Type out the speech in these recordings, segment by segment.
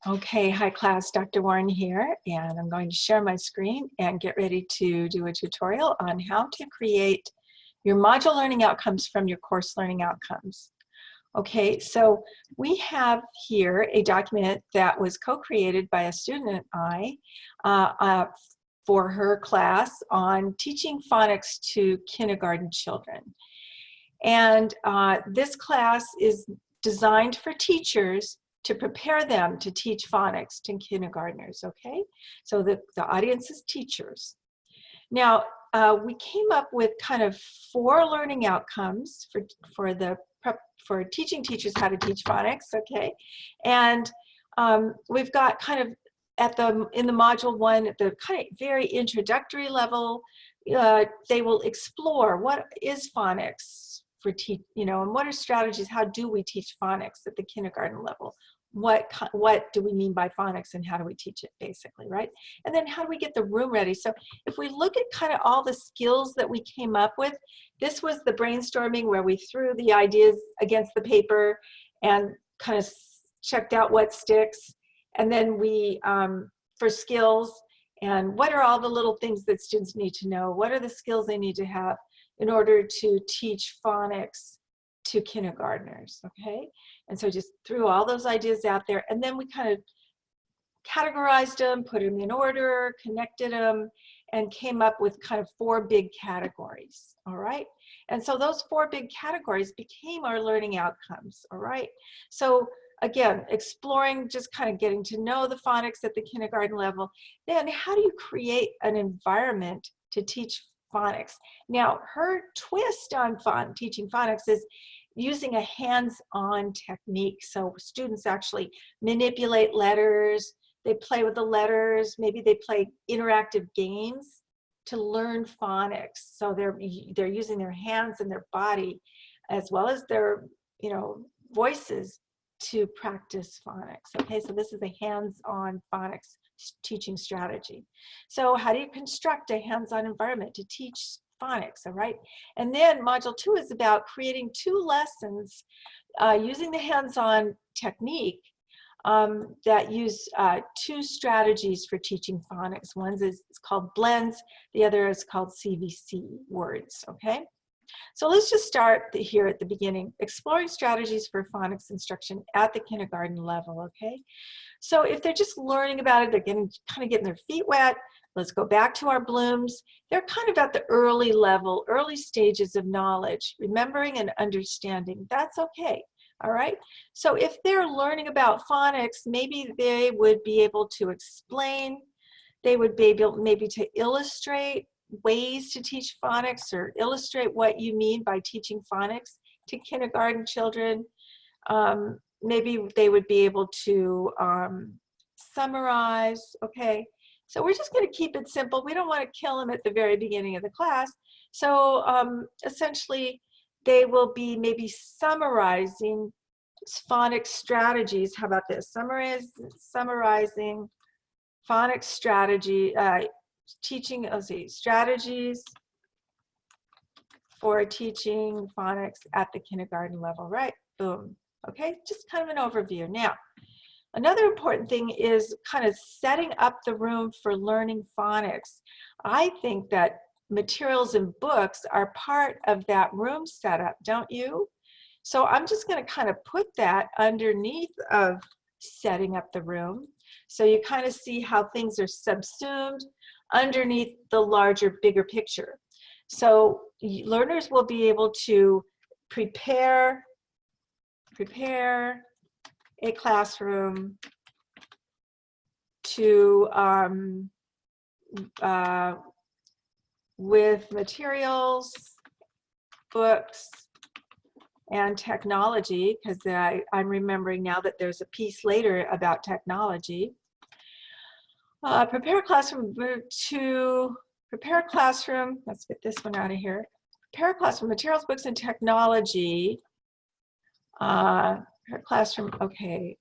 Okay, hi class, Dr. Warren here, and I'm going to share my screen and get ready to do a tutorial on how to create your module learning outcomes from your course learning outcomes. Okay, so we have here a document that was co-created by a student and I for her class on teaching phonics to kindergarten children. And this class is designed for teachers to prepare them to teach phonics to kindergartners, okay? So the audience is teachers. Now, we came up with kind of 4 learning outcomes for teaching teachers how to teach phonics, okay? And we've got kind of in the module 1, at the kind of very introductory level, they will explore what is phonics for and what are strategies, how do we teach phonics at the kindergarten level? What do we mean by phonics and how do we teach it, basically, right? And then how do we get the room ready? So if we look at kind of all the skills that we came up with, this was the brainstorming where we threw the ideas against the paper and kind of checked out what sticks. And then we, for skills, and what are all the little things that students need to know? What are the skills they need to have in order to teach phonics to kindergartners, okay? And so just threw all those ideas out there, and then we kind of categorized them, put them in order, connected them, and came up with kind of 4 big categories, all right? And so those 4 big categories became our learning outcomes, all right? So again, exploring, just kind of getting to know the phonics at the kindergarten level. Then how do you create an environment to teach phonics? Now, her twist on teaching phonics is using a hands-on technique. So students actually manipulate letters, they play with the letters, maybe they play interactive games to learn phonics. So they're using their hands and their body as well as their voices to practice phonics. Okay, so this is a hands-on phonics teaching strategy. So how do you construct a hands-on environment to teach phonics, all right? And then module 2 is about creating 2 lessons using the hands-on technique that use 2 strategies for teaching phonics. One is called blends, the other is called CVC words, okay? So let's just start here at the beginning, exploring strategies for phonics instruction at the kindergarten level, okay? So if they're just learning about it, they're kind of getting their feet wet. Let's go back to our blooms. They're kind of at the early level, early stages of knowledge, remembering and understanding. That's okay, all right? So if they're learning about phonics, maybe they would be able to explain, they would be able maybe to illustrate ways to teach phonics or illustrate what you mean by teaching phonics to kindergarten children. Maybe they would be able to summarize, okay? So we're just going to keep it simple. We don't want to kill them at the very beginning of the class. So essentially, they will be maybe summarizing phonics strategies. How about this? Summarizing phonics strategy, teaching, let's see, strategies for teaching phonics at the kindergarten level, right? Boom. Okay, just kind of an overview. Now, another important thing is kind of setting up the room for learning phonics. I think that materials and books are part of that room setup, don't you? So I'm just going to kind of put that underneath of setting up the room. So you kind of see how things are subsumed underneath the larger, bigger picture. So learners will be able to prepare a classroom to with materials, books, and technology, because I'm remembering now that there's a piece later about technology. Prepare a classroom let's get this one out of here. Prepare a classroom, materials, books, and technology. Prepare a classroom, okay,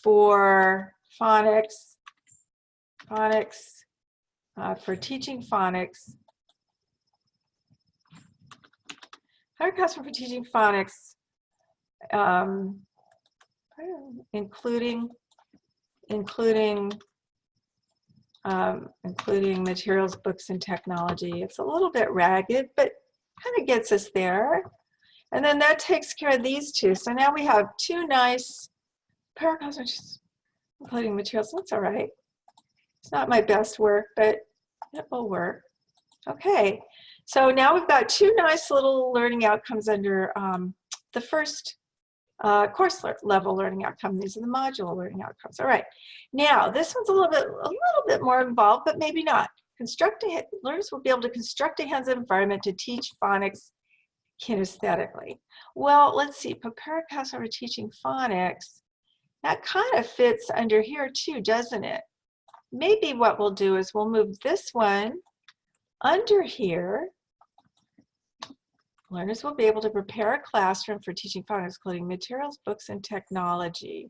for phonics, for teaching phonics. Prepare a classroom for teaching phonics including materials, books, and technology. It's a little bit ragged, but kind of gets us there. And then that takes care of these two. So now we have two nice paragraphs, including materials. That's all right. It's not my best work, but it will work. Okay, so now we've got two nice little learning outcomes under the first course level learning outcome. These are the module learning outcomes. All right, now this one's a little bit more involved, but maybe not. Learners will be able to construct a hands-on environment to teach phonics kinesthetically. Well, let's see, prepare a class for teaching phonics. That kind of fits under here too, doesn't it? Maybe what we'll do is we'll move this one under here. Learners will be able to prepare a classroom for teaching phonics, including materials, books, and technology.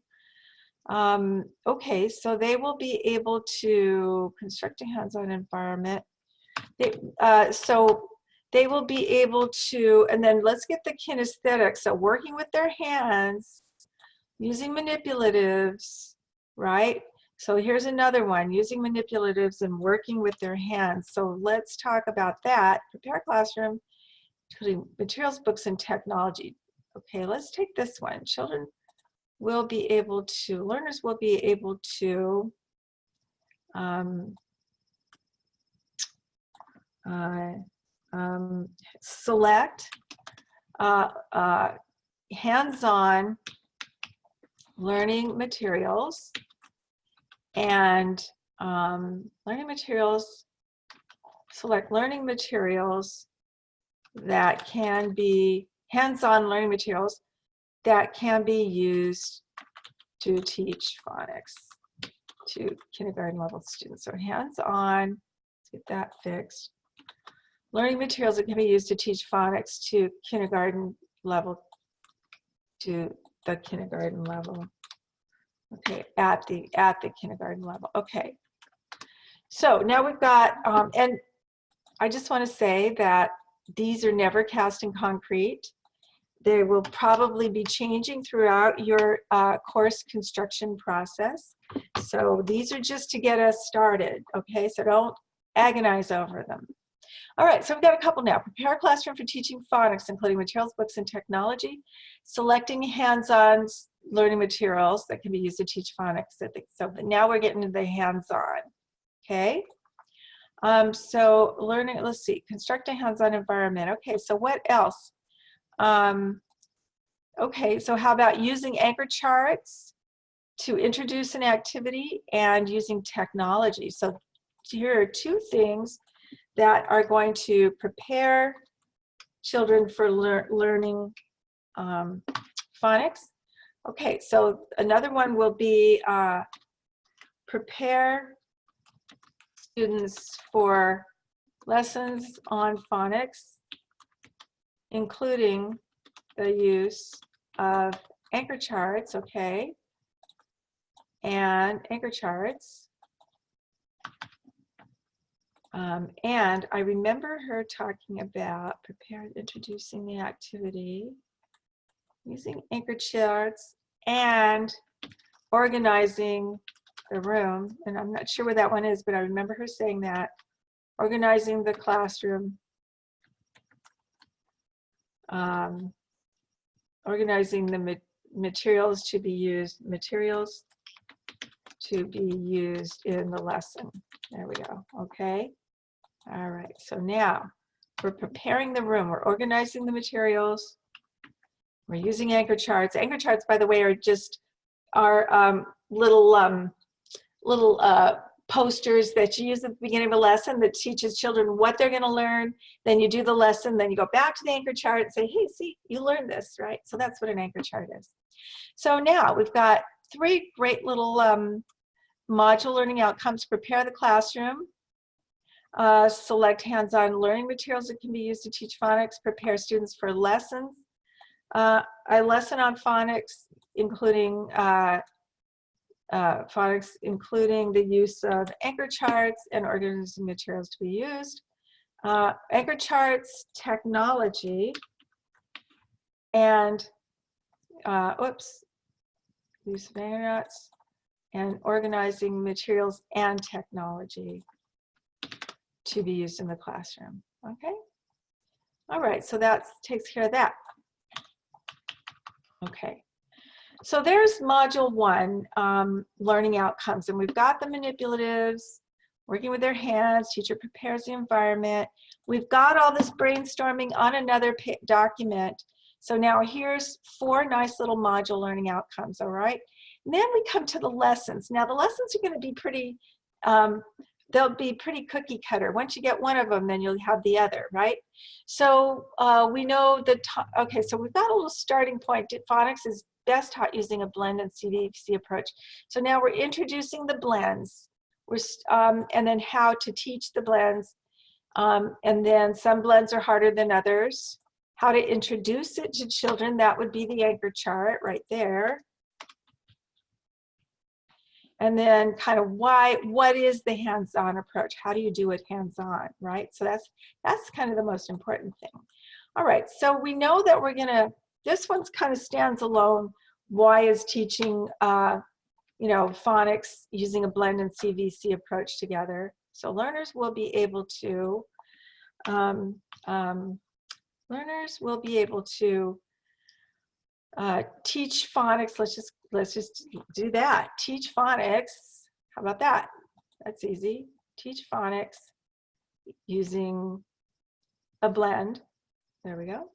Okay, so they will be able to construct a hands-on environment. So they will be able to, and then let's get the kinesthetics. So working with their hands, using manipulatives, right? So here's another one, using manipulatives and working with their hands. So let's talk about that. Prepare a classroom, including materials, books, and technology. Okay, let's take this one. Children will be able to, learners will be able to select hands-on learning materials and select learning materials that can be hands-on learning materials that can be used to teach phonics to kindergarten level students. So hands-on, let's get that fixed. Learning materials that can be used to teach phonics to kindergarten level, Okay, at the kindergarten level. Okay. So now we've got, and I just want to say that these are never cast in concrete. They will probably be changing throughout your course construction process. So these are just to get us started, okay? So don't agonize over them. All right, so we've got a couple now. Prepare a classroom for teaching phonics, including materials, books, and technology. Selecting hands-on learning materials that can be used to teach phonics. So now we're getting to the hands-on, okay? So learning, let's see, construct a hands-on environment. Okay, so what else? Okay, so how about using anchor charts to introduce an activity and using technology? So here are two things that are going to prepare children for learning phonics. Okay, so another one will be prepare students for lessons on phonics, including the use of anchor charts, okay, and anchor charts. And I remember her talking about introducing the activity, using anchor charts, and organizing the room. And I'm not sure where that one is, but I remember her saying that. Organizing the classroom, organizing the materials to be used in the lesson. There we go, okay? All right, so now we're preparing the room. We're organizing the materials. We're using anchor charts. Anchor charts, by the way, are just our little posters that you use at the beginning of a lesson that teaches children what they're going to learn. Then you do the lesson, then you go back to the anchor chart and say, hey, see, you learned this, right? So that's what an anchor chart is. So now we've got three great little module learning outcomes. Prepare the classroom, select hands-on learning materials that can be used to teach phonics, prepare students for lessons. A lesson on phonics, including the use of anchor charts and organizing materials to be used. Anchor charts, technology, and use of internets, and organizing materials and technology to be used in the classroom. Okay? All right, so that takes care of that. Okay. So there's module 1, learning outcomes, and we've got the manipulatives, working with their hands, teacher prepares the environment. We've got all this brainstorming on another document. So now here's 4 nice little module learning outcomes, all right? And then we come to the lessons. Now the lessons are gonna be pretty, they'll be pretty cookie cutter. Once you get one of them, then you'll have the other, right? So we know that, okay, so we've got a little starting point. Phonics is best taught using a blend and CVC approach. So now we're introducing the blends, and then how to teach the blends. And then some blends are harder than others. How to introduce it to children, that would be the anchor chart right there. And then kind of what is the hands-on approach? How do you do it hands-on, right? So that's kind of the most important thing. All right, so we know that we're gonna, this one's kind of stands alone. Why is teaching, you know, phonics using a blend and CVC approach together? So learners will be able to, teach phonics. Let's just do that. Teach phonics. How about that? That's easy. Teach phonics using a blend. There we go.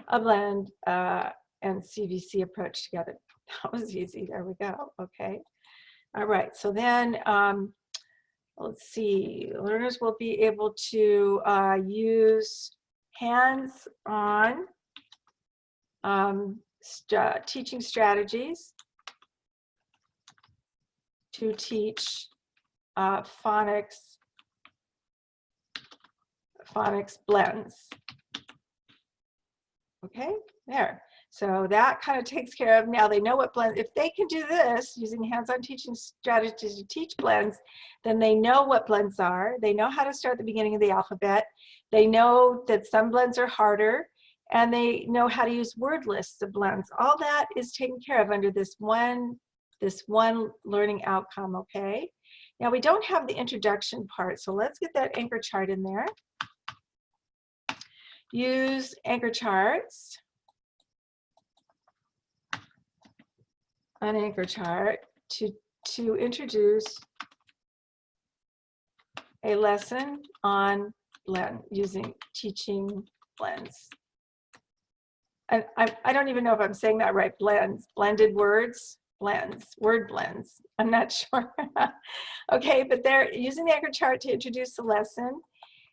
A blend and CVC approach together. That was easy. There we go. Okay. All right. So then let's see. Learners will be able to use hands-on teaching strategies to teach phonics blends. Okay, there. So that kind of takes care of, now they know what blends, if they can do this using hands-on teaching strategies to teach blends, then they know what blends are. They know how to start at the beginning of the alphabet. They know that some blends are harder, and they know how to use word lists of blends. All that is taken care of under this one learning outcome, okay? Now we don't have the introduction part, so let's get that anchor chart in there. Use anchor charts, an anchor chart to introduce a lesson on using teaching blends. And I don't even know if I'm saying that right. Blends, blended words, blends, word blends. I'm not sure. Okay, but they're using the anchor chart to introduce the lesson.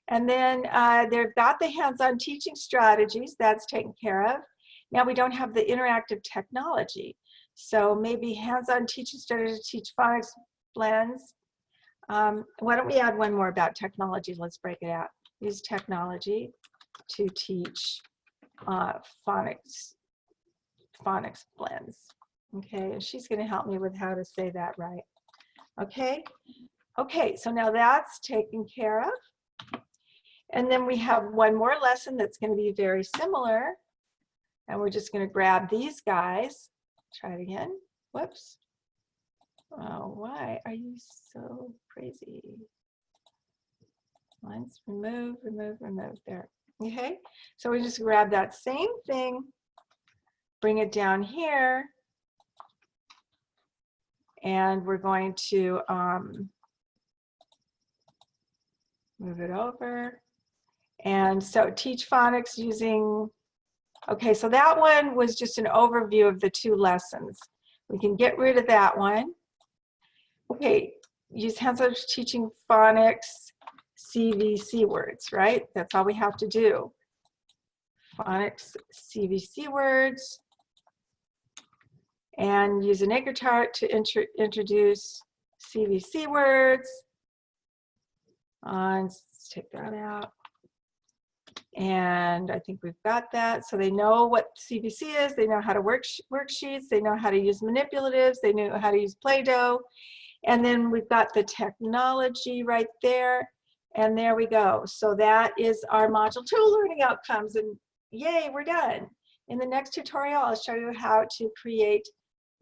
And then they've got the hands-on teaching strategies, that's taken care of. Now we don't have the interactive technology. So maybe hands-on teaching strategies to teach phonics blends. Why don't we add one more about technology? Let's break it out. Use technology to teach phonics blends. Okay, and she's going to help me with how to say that right. Okay, okay, so now that's taken care of. And then we have one more lesson that's going to be very similar. And we're just going to grab these guys. Try it again. Whoops. Oh, why are you so crazy? Let's remove, remove, remove. There. Okay, so we just grab that same thing, bring it down here, and we're going to move it over. And so teach phonics using, okay, so that one was just an overview of the 2 lessons. We can get rid of that one. Okay, use hands-on teaching phonics CVC words, right? That's all we have to do. Phonics CVC words, and use an anchor chart to introduce CVC words. Let's take that out. And I think we've got that. So they know what CVC is, they know how to worksheets, they know how to use manipulatives, they know how to use Play-Doh. And then we've got the technology right there. And there we go. So that is our module 2 learning outcomes. And yay, we're done. In the next tutorial, I'll show you how to create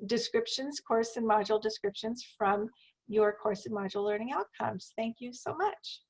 descriptions, course and module descriptions from your course and module learning outcomes. Thank you so much.